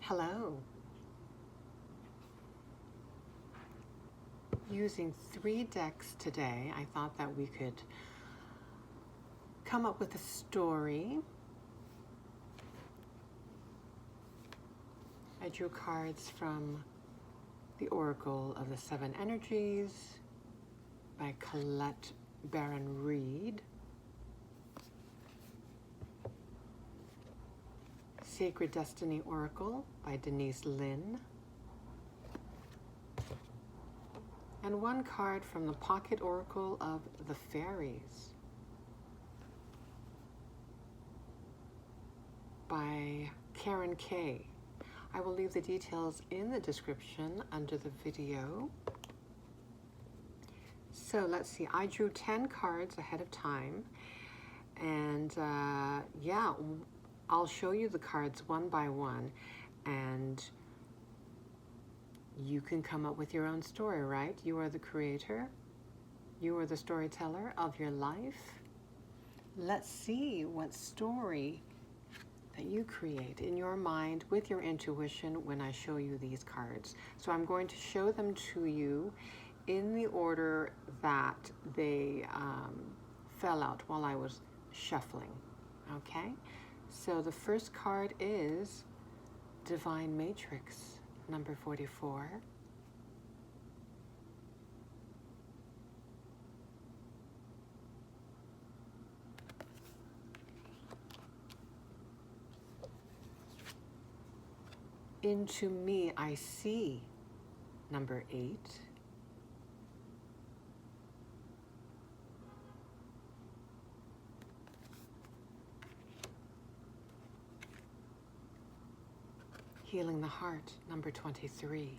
Hello. Using 3 decks today, I thought that we could come up with a story. I drew cards from the Oracle of the 7 Energies by Colette Baron-Reid. Sacred Destiny Oracle by Denise, Linn. And 1 card from the Pocket Oracle of the Fairies by Karen K. I will leave the details in the description under the video. So let's see, I drew 10 cards ahead of time, and yeah, I'll show you the cards one by one, and you can come up with your own story, right? You are the creator. You are the storyteller of your life. Let's see what story that you create in your mind with your intuition when I show you these cards. So I'm going to show them to you in the order that they fell out while I was shuffling, okay? So the first card is Divine Matrix, number 44. Into Me I See, number 8. Healing the Heart, number 23.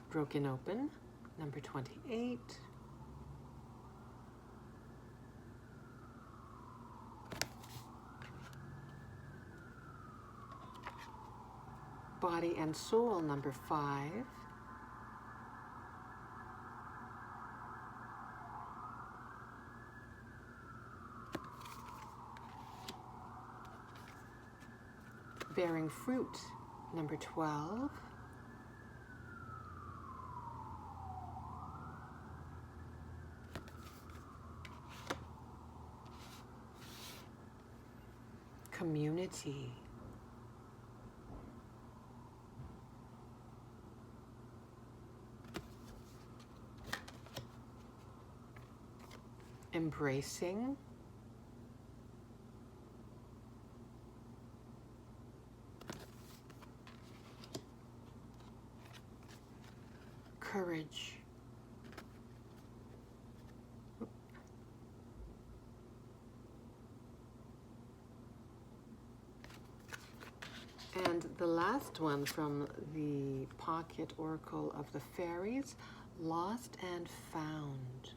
Broken Open, number 28. Body and Soul, number 5. Bearing Fruit, number 12. Community. Embracing. Courage. And the last one from the Pocket Oracle of the Fairies, Lost and Found.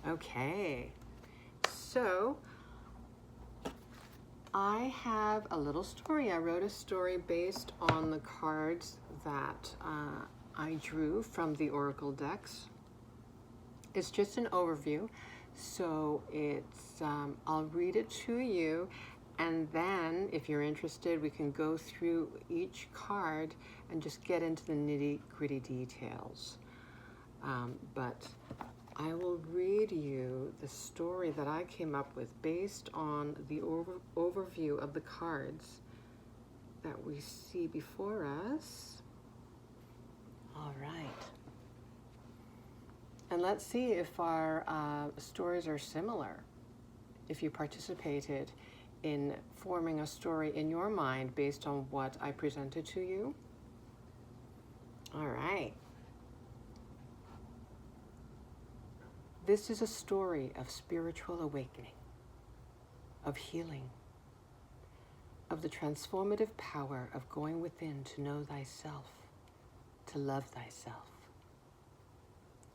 Okay, so I have a little story. I wrote a story based on the cards that I drew from the Oracle decks. It's just an overview, so it's I'll read it to you, and then if you're interested, we can go through each card and just get into the nitty-gritty details. But I will read you the story that I came up with based on the overview of the cards that we see before us. All right. And let's see if our stories are similar. If you participated in forming a story in your mind based on what I presented to you. All right. This is a story of spiritual awakening, of healing, of the transformative power of going within to know thyself, to love thyself.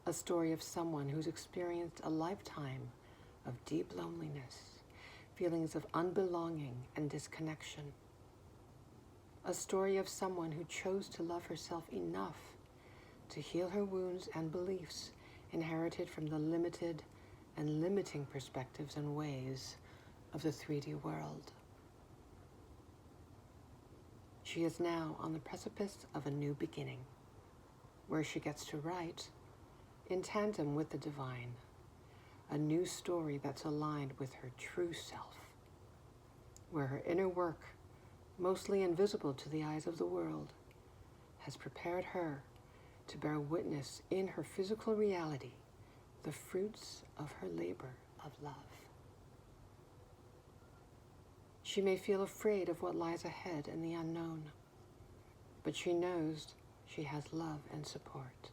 A story of someone who's experienced a lifetime of deep loneliness, feelings of unbelonging and disconnection, a story of someone who chose to love herself enough to heal her wounds and beliefs inherited from the limited and limiting perspectives and ways of the 3D world. She is now on the precipice of a new beginning, where she gets to write, in tandem with the divine, a new story that's aligned with her true self, where her inner work, mostly invisible to the eyes of the world, has prepared her to bear witness in her physical reality the fruits of her labor of love. She may feel afraid of what lies ahead in the unknown, but she knows she has love and support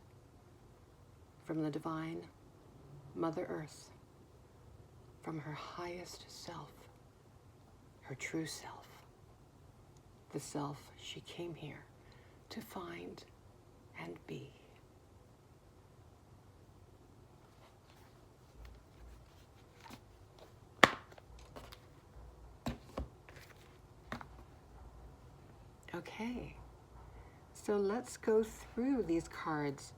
from the divine Mother Earth, from her highest self, her true self, the self she came here to find and be. Okay, so let's go through these cards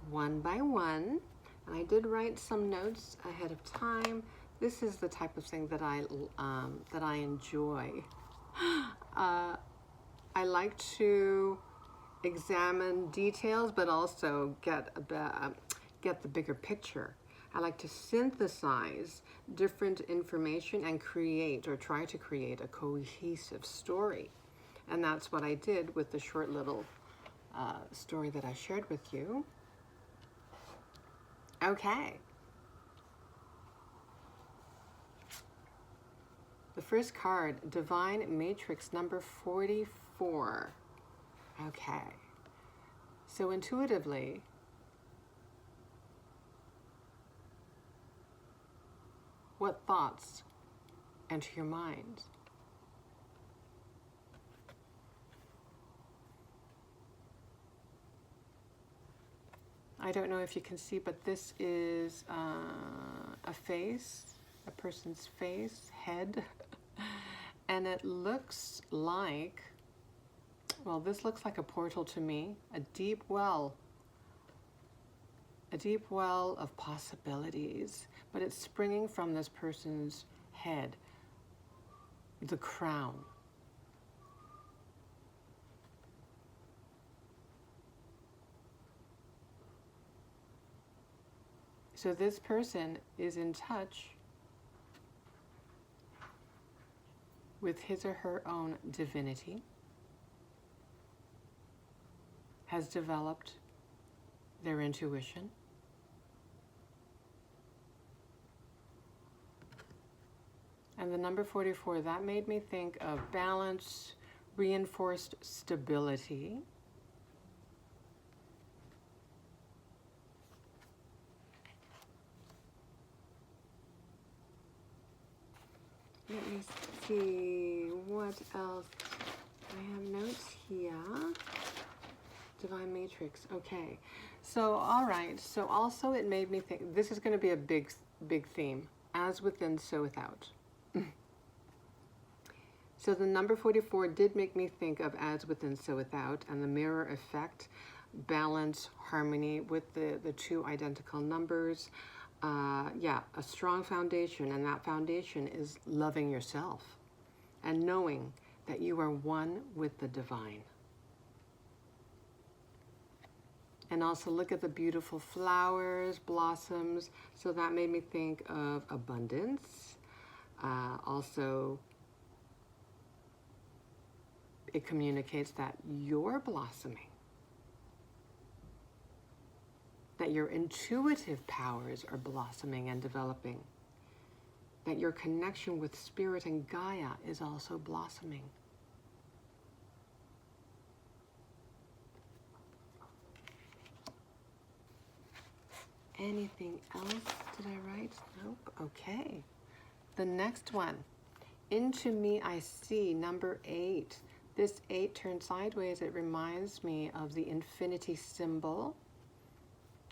one by one. And I did write some notes ahead of time. This is the type of thing that I enjoy. I like to examine details, but also get the bigger picture. I like to synthesize different information and create or try to create a cohesive story. And that's what I did with the short little story that I shared with you. Okay. The first card, Divine Matrix number 44. Okay. So intuitively, what thoughts enter your mind? I don't know if you can see, but this is a face, a person's face, head, and it looks like, well, this looks like a portal to me, a deep well of possibilities, but it's springing from this person's head, the crown. So this person is in touch with his or her own divinity, has developed their intuition, and the number 44, that made me think of balance, reinforced stability. Let me see, what else? I have notes here. Divine Matrix, okay. So, all right, so also it made me think, this is going to be a big theme, as within, so without. So the number 44 did make me think of as within, so without, and the mirror effect, balance, harmony with the two identical numbers. Yeah, a strong foundation, and that foundation is loving yourself and knowing that you are one with the divine. And also look at the beautiful flowers, blossoms. So that made me think of abundance. Also, it communicates that you're blossoming, that your intuitive powers are blossoming and developing, that your connection with Spirit and Gaia is also blossoming. Anything else did I write? Nope. Okay. The next one, Into Me I See, number 8. This 8 turned sideways. It reminds me of the infinity symbol,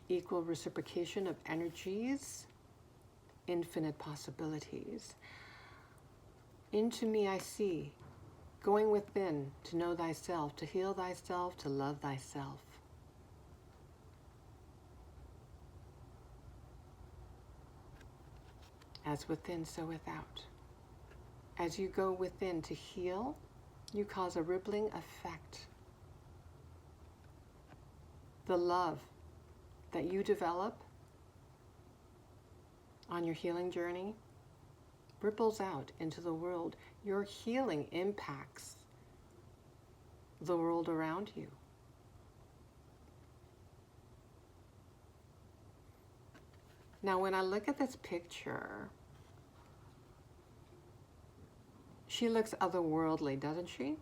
equal reciprocation of energies, infinite possibilities. Into me I see, going within to know thyself, to heal thyself, to love thyself. As within, so without. As you go within to heal, you cause a rippling effect. The love that you develop on your healing journey ripples out into the world. Your healing impacts the world around you. Now, when I look at this picture, she looks otherworldly, doesn't she?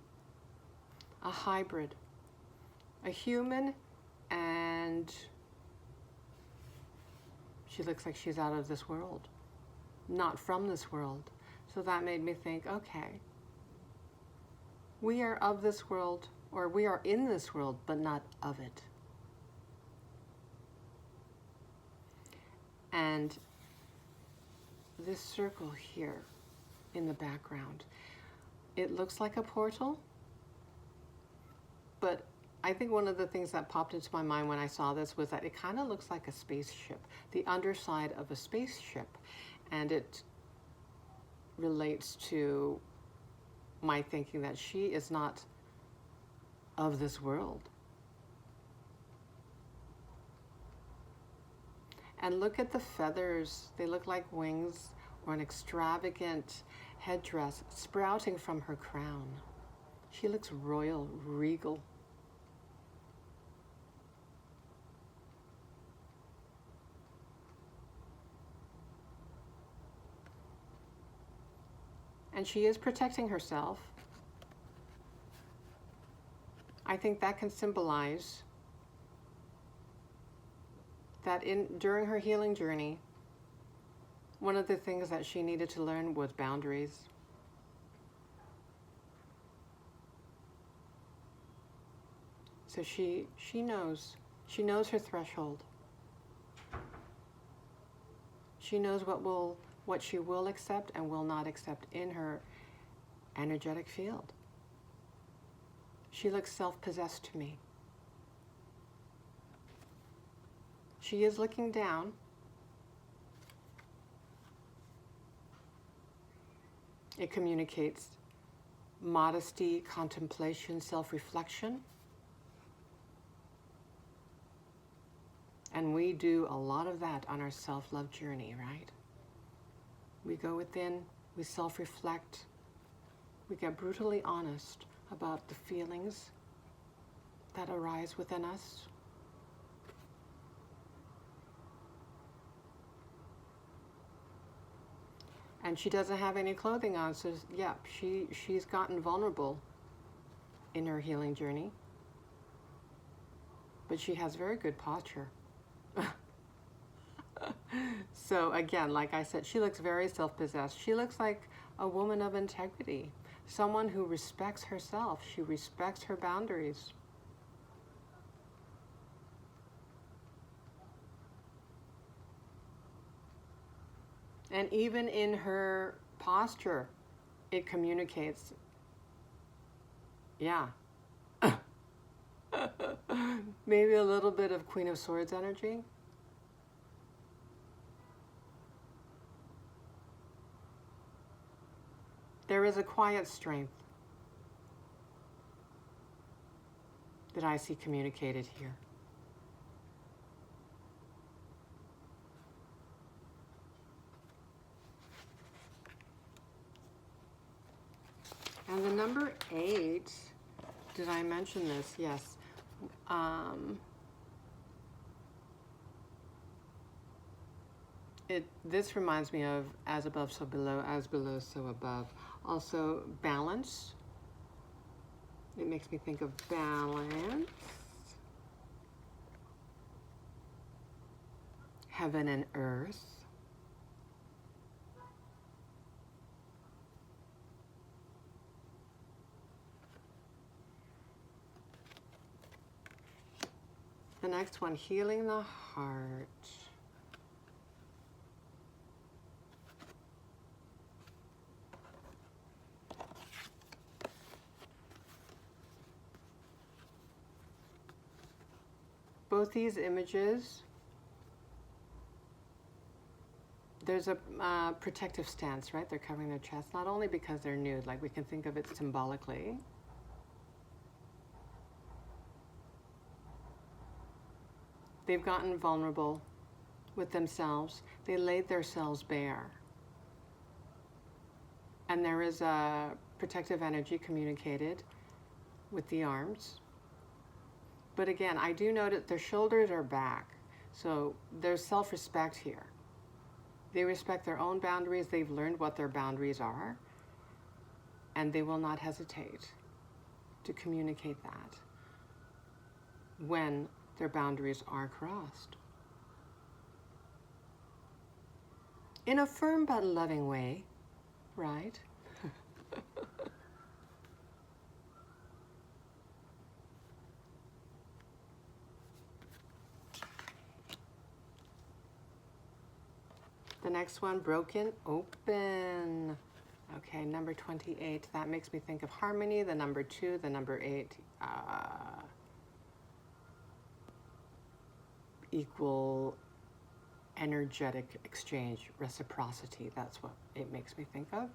A hybrid, a human, and she looks like she's out of this world, not from this world. So that made me think, okay, we are of this world, or we are in this world, but not of it. And this circle here in the background, it looks like a portal, but I think one of the things that popped into my mind when I saw this was that it kind of looks like a spaceship, the underside of a spaceship, and it relates to my thinking that she is not of this world. And look at the feathers. They look like wings or an extravagant headdress sprouting from her crown. She looks royal, regal. And she is protecting herself. I think that can symbolize that during her healing journey, one of the things that she needed to learn was boundaries. So she knows her threshold. She knows what she will accept and will not accept in her energetic field. She looks self-possessed to me. She is looking down. It communicates modesty, contemplation, self-reflection. And we do a lot of that on our self-love journey, right? We go within, we self-reflect, we get brutally honest about the feelings that arise within us. And she doesn't have any clothing on, so yeah, she's gotten vulnerable in her healing journey. But she has very good posture. So again, like I said, she looks very self-possessed. She looks like a woman of integrity, someone who respects herself. She respects her boundaries. And even in her posture, it communicates, yeah, maybe a little bit of Queen of Swords energy. There is a quiet strength that I see communicated here. And the number 8, did I mention this? Yes. This reminds me of as above, so below, as below, so above. Also, balance. It makes me think of balance. Heaven and earth. The next one, healing the heart. both these images, there's a protective stance, right? They're covering their chest, not only because they're nude, like we can think of it symbolically. They've gotten vulnerable with themselves. They laid themselves bare. And there is a protective energy communicated with the arms. But again, I do note that their shoulders are back. So there's self-respect here. They respect their own boundaries. They've learned what their boundaries are. And they will not hesitate to communicate that when their boundaries are crossed. In a firm but loving way, right? The next one, broken, open. Okay, number 28. That makes me think of harmony. The number 2, the number 8, equal energetic exchange, reciprocity. That's what it makes me think of.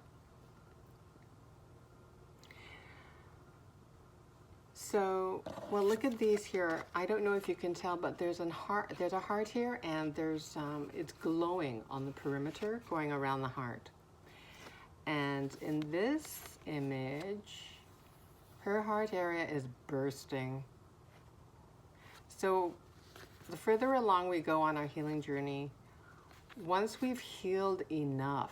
So, well, look at these here. I don't know if you can tell, but there's a heart here, and there's it's glowing on the perimeter, going around the heart. And in this image, her heart area is bursting. So, the further along we go on our healing journey, once we've healed enough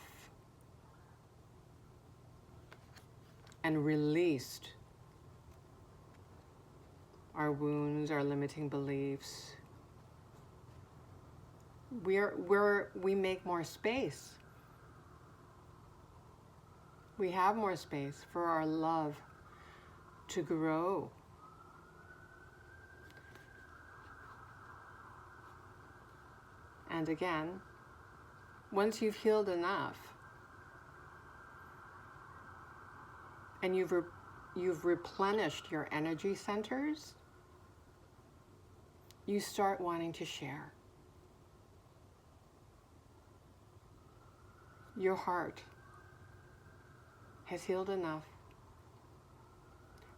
and released our wounds, our limiting beliefs, we make more space. We have more space for our love to grow. And again, once you've healed enough and you've replenished your energy centers, you start wanting to share. Your heart has healed enough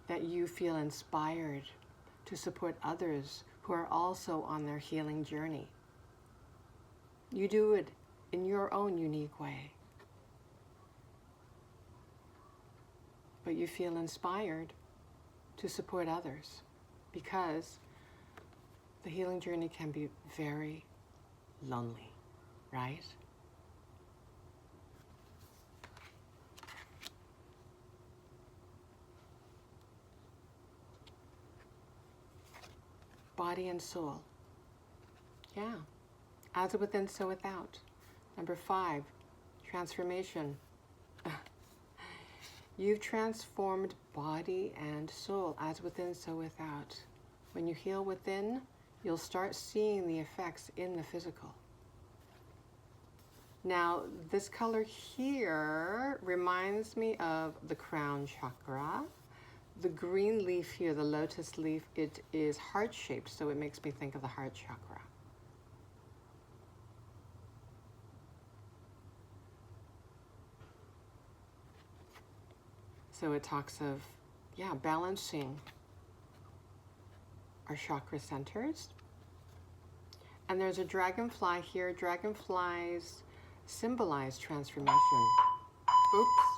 that you feel inspired to support others who are also on their healing journey. You do it in your own unique way. But you feel inspired to support others because the healing journey can be very lonely, right? Body and soul. Yeah. As within, so without. Number 5, transformation. You've transformed body and soul, as within, so without. When you heal within, you'll start seeing the effects in the physical. Now, this color here reminds me of the crown chakra. The green leaf here, the lotus leaf, it is heart-shaped, so it makes me think of the heart chakra. So it talks of, yeah, balancing our chakra centers. And there's a dragonfly here. Dragonflies symbolize transformation. Oops.